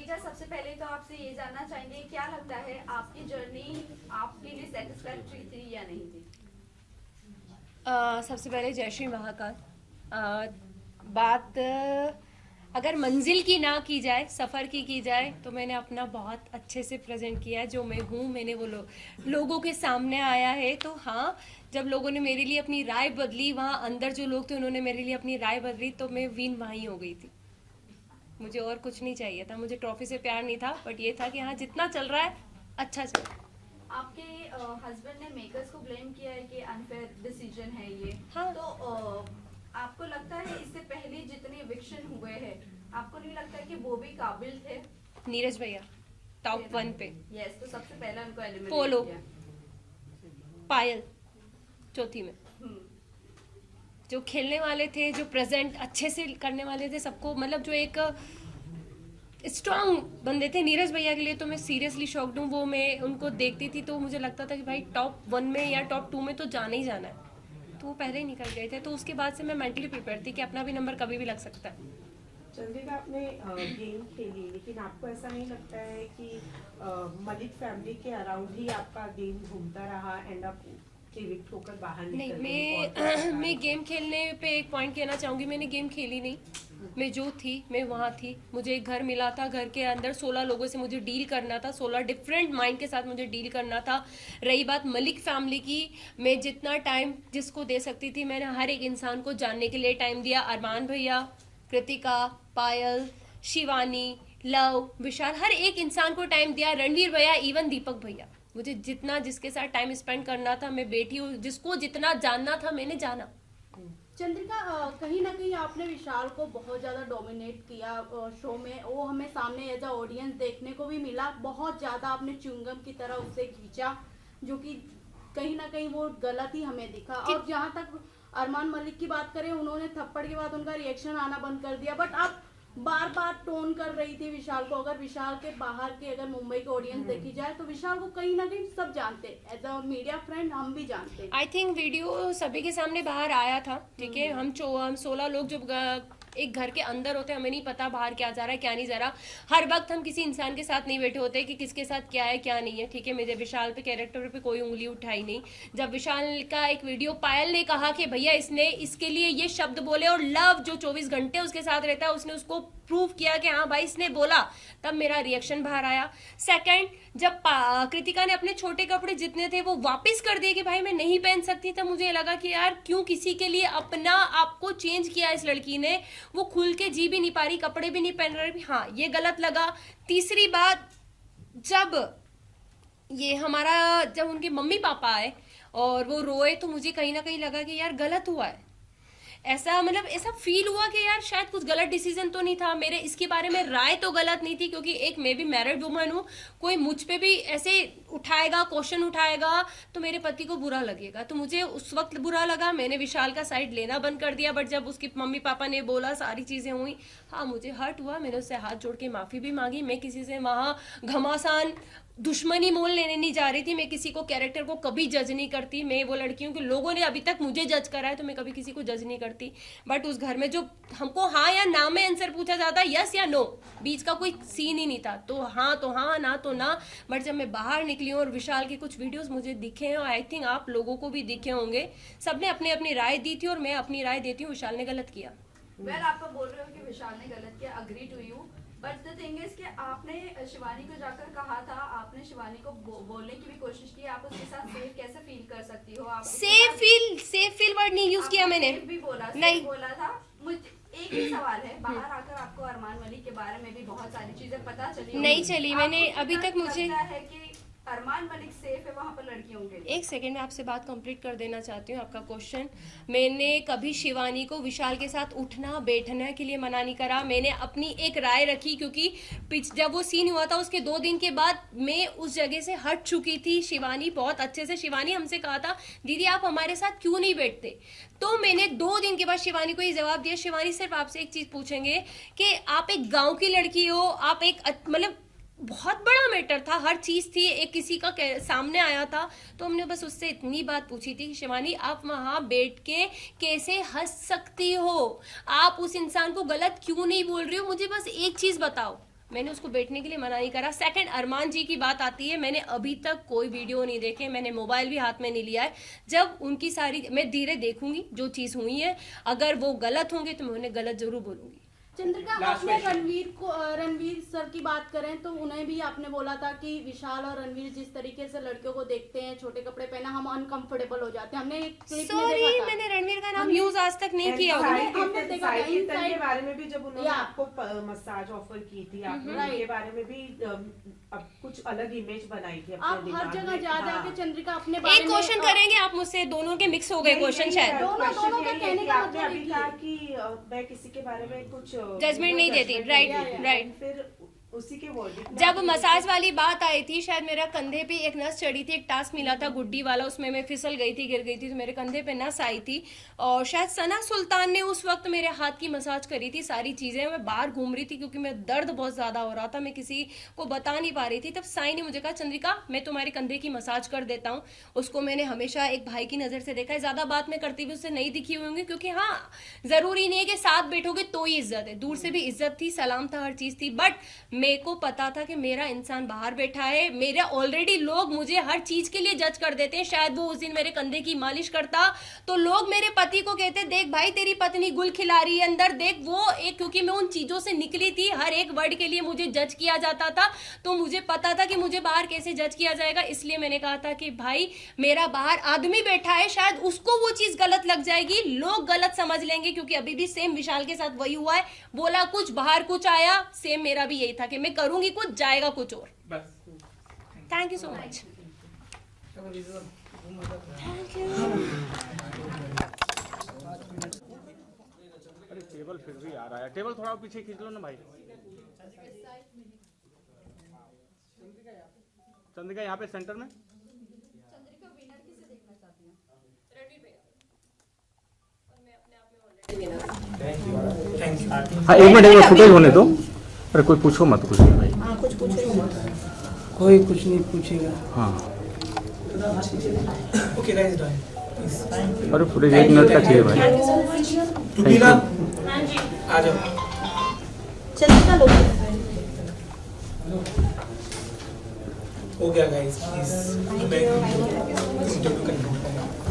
Reeza, सबसे पहले तो आपसे ये जानना चाहेंगे, क्या लगता है आपकी जर्नी आपके लिए सेटिस्फैक्ट्री थी या नहीं थी? सबसे पहले जय श्री महाकाल। बात अगर मंजिल की ना की जाए, सफ़र की जाए, तो मैंने अपना बहुत अच्छे से प्रेजेंट किया है। जो मैं हूँ, मैंने वो लोगों के सामने आया है। तो हाँ, जब लोगों ने मेरे लिए अपनी राय बदली, वहाँ अंदर जो लोग थे उन्होंने मेरे लिए अपनी राय बदली, तो मैं विन वहीं हो गई थी। मुझे और कुछ नहीं चाहिए था, मुझे ट्रॉफी से प्यार नहीं था, बट ये था कि हाँ, जितना चल रहा है अच्छा चल रहा है। आपके हस्बैंड ने मेकर्स को ब्लेम किया है कि अनफेयर डिसीजन है ये। हाँ। तो आपको लगता है इससे पहले जितने इविक्शन हुए हैं, आपको नहीं लगता है कि वो भी काबिल थे? नीरज भैया टॉप 1 पे। यस, तो सबसे पहले उनको एलिमिनेट पोलो, किया। पायल चौथी में। जो खेलने वाले थे, जो प्रेजेंट अच्छे से करने वाले थे सबको, मतलब जो एक स्ट्रांग बंदे थे, नीरज भैया के लिए तो मैं सीरियसली शॉक्ड हूँ। वो मैं उनको देखती थी तो मुझे लगता था कि भाई टॉप 1 में या टॉप 2 में तो जाना ही जाना है। तो वो पहले ही निकल गए थे, तो उसके बाद से मैं मेंटली प्रिपेयर थी कि अपना भी नंबर कभी भी लग सकता है। चंद्रिका, आपने गेम खेली, लेकिन आपको ऐसा नहीं लगता है कि मलिक फैमिली के अराउंड ही आपका गेम घूमता रहा, एंड आप इविक्ट होकर बाहर नहीं, निकल गई? मैं गेम खेलने पे एक पॉइंट कहना चाहूँगी। मैंने गेम खेली नहीं, मैं जो थी मैं वहाँ थी। मुझे एक घर मिला था, घर के अंदर 16 लोगों से मुझे डील करना था, 16 डिफरेंट माइंड के साथ मुझे डील करना था। रही बात मलिक फैमिली की, मैं जितना टाइम जिसको दे सकती थी, मैंने हर एक इंसान को जानने के लिए टाइम दिया। अरमान भैया, कृतिका, पायल, शिवानी, लव, विशाल, हर एक इंसान को टाइम दिया। रणवीर भैया, इवन दीपक भैया, मुझे जितना जिसके साथ टाइम स्पेंड करना था, मैं बेटी हूँ, जिसको जितना जानना था मैंने जाना। चंद्रिका, कहीं ना कहीं आपने विशाल को बहुत ज़्यादा डोमिनेट किया शो में। वो हमें सामने एज अ ऑडियंस देखने को भी मिला। बहुत ज़्यादा आपने च्युइंगम की तरह उसे खींचा, जो कि कहीं ना कहीं वो गलत ही हमें दिखा। और जहाँ तक अरमान मलिक की बात करें, उन्होंने थप्पड़ के बाद उनका रिएक्शन आना बंद कर दिया, बट आप बार बार टोन कर रही थी विशाल को। अगर विशाल के बाहर के, अगर मुंबई के ऑडियंस देखी जाए, तो विशाल को कहीं ना कहीं सब जानते, एज अ मीडिया फ्रेंड हम भी जानते। आई थिंक वीडियो सभी के सामने बाहर आया था, ठीक है। हम 16 लोग जो एक घर के अंदर होते हैं, हमें नहीं पता बाहर क्या जा रहा है क्या नहीं जा रहा। हर वक्त हम किसी इंसान के साथ नहीं बैठे होते कि किसके साथ क्या है क्या नहीं है, ठीक है। मेरे विशाल पे, कैरेक्टर पे कोई उंगली उठाई नहीं। जब विशाल का एक वीडियो पायल ने कहा कि भैया इसने इसके लिए ये शब्द बोले, और लव जो 24 घंटे उसके साथ रहता है, उसने उसको प्रूव किया कि हाँ भाई इसने बोला, तब मेरा रिएक्शन बाहर आया। सेकंड, जब कृतिका ने अपने छोटे कपड़े जितने थे वो वापस कर दिए कि भाई मैं नहीं पहन सकती, तब मुझे लगा कि यार क्यों किसी के लिए अपना आपको चेंज किया इस लड़की ने। वो खुल के जी भी नहीं पा रही, कपड़े भी नहीं पहन रही, हाँ ये गलत लगा। तीसरी बात, जब ये हमारा, जब उनके मम्मी पापा आए और वो रोए, तो मुझे कहीं ना कहीं लगा कि यार गलत हुआ है। ऐसा मतलब ऐसा फील हुआ कि यार शायद कुछ गलत डिसीजन तो नहीं था मेरे, इसके बारे में राय तो गलत नहीं थी, क्योंकि एक मैं भी मैरिड वुमन हूँ। कोई मुझ पे भी ऐसे उठाएगा, क्वेश्चन उठाएगा, तो मेरे पति को बुरा लगेगा। तो मुझे उस वक्त बुरा लगा, मैंने विशाल का साइड लेना बंद कर दिया। बट जब उसके मम्मी पापा ने बोला, सारी चीज़ें हुई, हाँ मुझे हर्ट हुआ। मैंने उससे हाथ जोड़ के माफ़ी भी मांगी। मैं किसी से वहाँ घमासान दुश्मनी मोल लेने नहीं जा रही थी। मैं किसी को, कैरेक्टर को कभी जज नहीं करती। मैं वो लड़की हूँ कि लोगों ने अभी तक मुझे जज करा है, तो मैं कभी किसी को जज नहीं करती। बट उस घर में जो हमको हाँ या ना में आंसर पूछा जाता, यस या नो, बीच का कोई सीन ही नहीं था। तो हाँ, ना तो ना। बट जब मैं बाहर निकली हूँ और विशाल के कुछ वीडियोस मुझे दिखे हैं, और आई थिंक आप लोगों को भी दिखे होंगे, सबने अपनी अपनी राय दी थी, और मैं अपनी राय देती हूँ, विशाल ने गलत किया। वेल, आप तो बोल रहे हो कि विशाल ने गलत किया, agree to you, but the thing is कि आपने शिवानी को जाकर कहा था, आपने शिवानी को बोलने की भी कोशिश की, आप उसके साथ सेफ कैसे फील कर सकती हो? आप सेफ फील वर्ड नहीं यूज किया मैंने। भी बोला, नहीं बोला था। मुझे एक ही सवाल है, बाहर आकर आपको अरमान मलिक के बारे में भी बहुत सारी चीजें पता चली नहीं चली, मैंने अभी तक मुझे है कि अरमान मलिक सेफ है वहाँ पर लड़कियों के लिए? एक सेकेंड में आपसे बात कंप्लीट कर देना चाहती हूँ। आपका क्वेश्चन, मैंने कभी शिवानी को विशाल के साथ उठना बैठने के लिए मना नहीं करा। मैंने अपनी एक राय रखी, क्योंकि जब वो सीन हुआ था उसके 2 दिन के बाद मैं उस जगह से हट चुकी थी। शिवानी बहुत अच्छे से, शिवानी हमसे कहा था दीदी आप हमारे साथ क्यों नहीं बैठते, तो मैंने 2 दिन के बाद शिवानी को ये जवाब दिया, शिवानी सिर्फ आपसे एक चीज़ पूछेंगे कि आप एक गाँव की लड़की हो, आप एक मतलब बहुत बड़ा मैटर था, हर चीज़ थी, एक किसी का सामने आया था, तो हमने बस उससे इतनी बात पूछी थी कि शिवानी आप वहाँ बैठ के कैसे हंस सकती हो, आप उस इंसान को गलत क्यों नहीं बोल रही हो, मुझे बस एक चीज़ बताओ। मैंने उसको बैठने के लिए मना नहीं करा। सेकंड, अरमान जी की बात आती है, मैंने अभी तक कोई वीडियो नहीं देखे, मैंने मोबाइल भी हाथ में नहीं लिया है। जब उनकी सारी मैं धीरे देखूंगी जो चीज हुई है, अगर वो गलत होंगे तो मैं उन्हें गलत जरूर बोलूंगी। चंद्रिका, आपने रणवीर सर की बात करें तो उन्हें भी आपने बोला था कि विशाल और रणवीर जिस तरीके से लड़कियों को देखते हैं, छोटे कपड़े पहना, हम अनकंफर्टेबल हो जाते हैं। हमने एक क्लिप में सॉरी, देखा था। मैंने रणवीर का नाम यूज आज तक नहीं किया होगा। हमने देखा था के inside- बारे में भी जब उन्होंने Yeah. आपको मसाज ऑफर की थी, आपने Right. उनके बारे में भी अब कुछ अलग इमेज बनाई थी अपने आप हर दिमाग जगह में। जा हाँ। जाके चंद्रिका अपने बारे एक में क्वेश्चन करेंगे आप मुझसे, दोनों के मिक्स हो गए नहीं, क्वेश्चन नहीं, शायद। दोनों का यही है कहने कि का आपने मतलब अभी एक ही कहा है। कि मैं किसी के बारे में कुछ Judgment नहीं देती, judgment right, नहीं देती। right. फिर उसी के वर्डिंग में जब आपने मसाज वाली बात आई थी, शायद मेरा कंधे पे एक नस चढ़ी थी, एक टास्क मिला था गुड्डी वाला, उसमें मैं फिसल गई थी, गिर गई थी, तो मेरे कंधे पे नस आई थी। और शायद सना सुल्तान ने उस वक्त मेरे हाथ की मसाज करी थी। सारी चीजें मैं बाहर घूम रही थी क्योंकि मैं दर्द बहुत ज्यादा हो रहा था, मैं किसी को बता नहीं पा रही थी। तब साई ने मुझे कहा, चंद्रिका मैं तुम्हारे कंधे की मसाज कर देता हूँ। उसको मैंने हमेशा एक भाई की नजर से देखा है, ज्यादा बात मैं करती भी उससे नहीं दिखी हुई होंगी, क्योंकि हाँ, जरूरी नहीं है कि साथ बैठोगे तो ही इज्जत है, दूर से भी इज्जत थी, सलाम था, हर चीज थी। बट मेरे को पता था कि मेरा इंसान बाहर बैठा है, मेरा ऑलरेडी लोग मुझे हर चीज के लिए जज कर देते हैं। शायद वो उस दिन मेरे कंधे की मालिश करता तो लोग मेरे पति को कहते, देख भाई तेरी पत्नी गुल खिला रही है अंदर, देख वो एक, क्योंकि मैं उन चीजों से निकली थी, हर एक वर्ड के लिए मुझे जज किया जाता था, तो मुझे पता था कि मुझे बाहर कैसे जज किया जाएगा। इसलिए मैंने कहा था कि भाई मेरा बाहर आदमी बैठा है, शायद उसको वो चीज गलत लग जाएगी, लोग गलत समझ लेंगे, क्योंकि अभी भी सेम विशाल के साथ वही हुआ है, बोला कुछ बाहर कुछ आया, सेम मेरा भी यही था कि मैं करूंगी कुछ जाएगा कुछ और। बस थैंक यू सो मच। अरे टेबल फिर भी आ रहा है, टेबल थोड़ा पीछे खींच लो ना भाई। चंद्रिका यहाँ पे सेंटर में। हाँ एक मिनट फुटेज होने दो। अरे कोई पूछो मत कुछ नहीं भाई। कोई कुछ नहीं पूछेगा। हाँ ओके गाइस डन। अरे फुटेज 1 मिनट का चाहिए भाई। Thank you. आ जाओ। हो गया गाइस प्लीज।